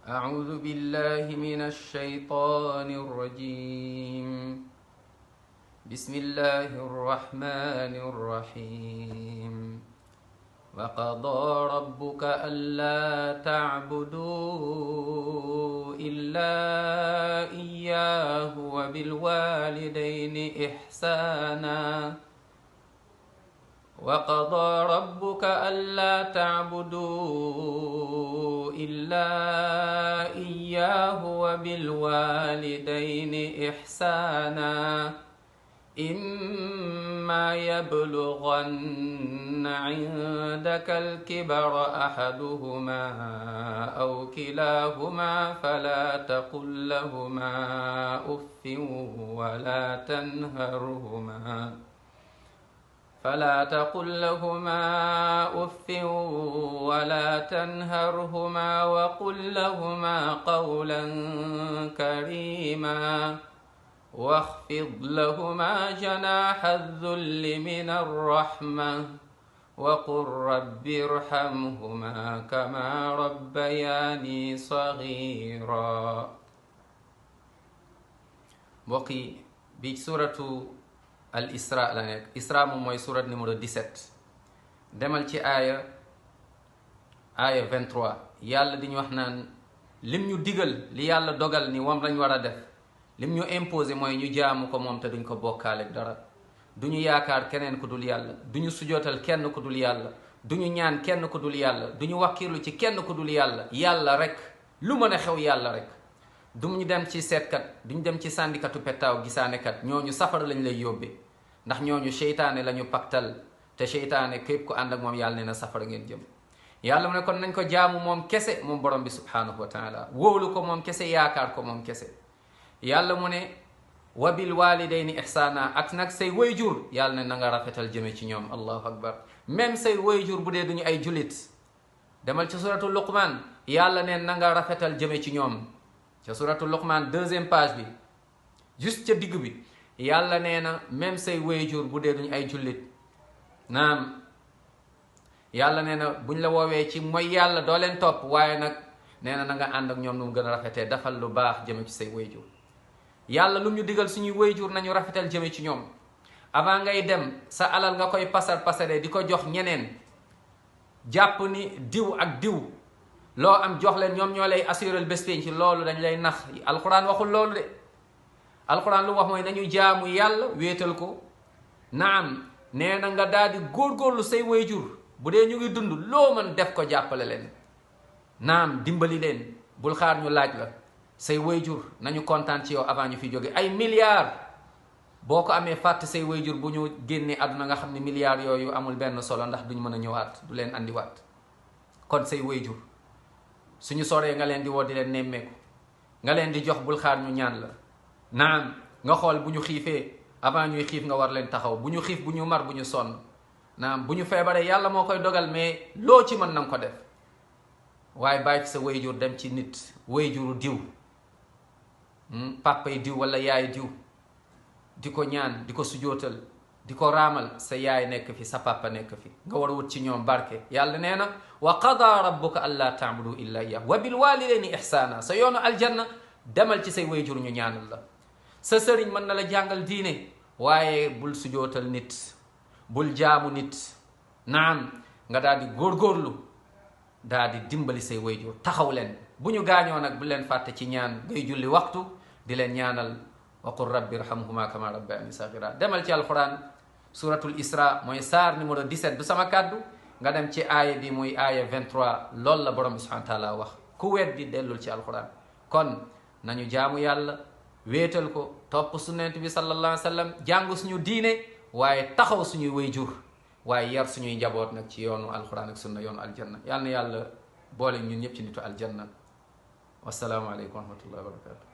أعوذ بالله من الشيطان الرجيم. بسم الله الرحمن الرحيم. وقضى ربك ألا تعبدوا إلا إياه وبالوالدين إحسانا وقضى ربك ألا تعبدوا إلا إياه وبالوالدين إحسانا إما يبلغن عندك الكبر أحدهما أو كلاهما فلا تقل لهما أف ولا تنهرهما وقل لهما قولا كريما واخفض لهما جناح الذل من الرحمة وقل رب ارحمهما كما ربياني صغيرا. بقي بسورة الإسراء la nekk. Isra moom mooy surat numéro 17 demal ci aaya 23 yàlla di ñu wax naan lim ñu digal li yàlla dogal ni moom lañ war a def lim ñu imposé mooy ñu jaamu ko moom te duñ ko bokkaaleeg dara duñu yaakaar keneen ku dul yàlla duñu sujootal kenn ku dul yàlla duñu ñaan kenn ku dul yàlla duñu wakkiirlu ci kenn ku dul yàlla yàlla rek lu mën a xew yàlla rek. duñu dem ci seetkat duñu dem ci sàndikatu pettaaw gisaanekat ñooñu safara lañ lay yóbbee ndax ñooñu seytaane la ñu paktal te seytaane képp ku ànd ak moom yàlla nee na safara ngeen jëm. yàlla mu ne kon nañ ko jaamu moom kese moom borom bi subhanahu wa taala wóolu ko moom kese yaakaar ko moom kese. yàlla mu ne wa bil walidayni ihsana ak nag say wayjur yàlla ne na nga rafetal jëme ci ñoom. allahu akbar. même say wayjur bu dee duñu ay julit demal ci suratu luqman yàlla ne na nga rafetal jëme ci ñoom ca suratu luqman 2e page bi juste ca digg bi yàlla nee na même say wayjur bu dee duñu ay jullit naam yàlla nee na buñ la woowee ci mooy yàlla doo leen topp waaye nag nee na na nga ànd ak ñoom nu mu gën a rafetee dafal lu baax jëme ci say wayjur. yàlla lu ñu digal suñuy wayjur nañu rafetal jëme ci ñoom. avant ngay dem sa alal nga koy pasaree di ko jox ñeneen jàpp ni diw ak diw loo am jox leen ñoom ñoo lay assurer bés pénc ci loolu dañ lay nax. alquran waxul loolu de. alquran lu wax mooy nañu jaamu yàlla wéetal ko. naam nee na nga daal di góorgóorlu say wayjur bu dee ñu ngi dund loo mën def ko jàppale leen. naam dimbali leen bul xaar ñu laaj la. say wayjur nañu kontaan ci yow avant ñu fi jóge. ay milliards boo ko amee fàtte say wayjur bu ñu génnee àdduna nga xam ne milliards yooyu amul benn solo ndax duñ mën a ñëwaat du leen andiwaat. kon say wayjur suñu soree nga leen di woo di leen nemmeeku nga leen di jox bul xaar ñu ñaan la. naam nga xool bu ñu xiifee avant ñuy xiif nga war leen taxaw bu ñu xiif bu ñu mar bu ñu sonn. naam bu ñu feebaree yàlla moo koy dogal mais loo ci mën na nga ko def waaye bàyyi ci sa wayjur dem ci nit wayjuru diw papa yi diw wala yaay diw di ko ñaan di ko sujootal di ko raamal sa yaay nekk fi sa papa nekk fi nga war a wut ci ñoom barke. yàlla nee na wa qada rabbuka alla ta'budu illa iyyah wa bil walidayni ihsana. sa yoonu aljanna demal ci say wayjur ñu ñaanal la. sa sëriñ mën na la jàngal diine waaye bul sujootal nit bul jaamu nit. naam nga daal di góorgóorlu daal di dimbali say wayjur taxaw leen bu ñu gaañoo nag bu leen fàtte ci ñaan ngay julli waxtu di leen ñaanal. wa qul rabbi irhamhuma kama rabbayani saghira. demal ci alquran suratul isra mooy saar numéro 17 du sama kàddu nga dem ci aaya bi muy aaya 23 loolu la borom bi subhanahu wa taala wax. ku weddi dellul ci alquran. kon nañu jaamu yàlla wéetal ko topp sunnat bi sallallahu alayhi wa sallam jàng suñu diine waaye taxaw suñuy wayjur waaye yar suñuy njaboot nag ci yoonu alquran ak sunna yoonu aljanna. yal na yàlla boole ñun ñëpp ci nitu aljanna. wasalaamu aleykum wa rahmatullahi wa barakatu.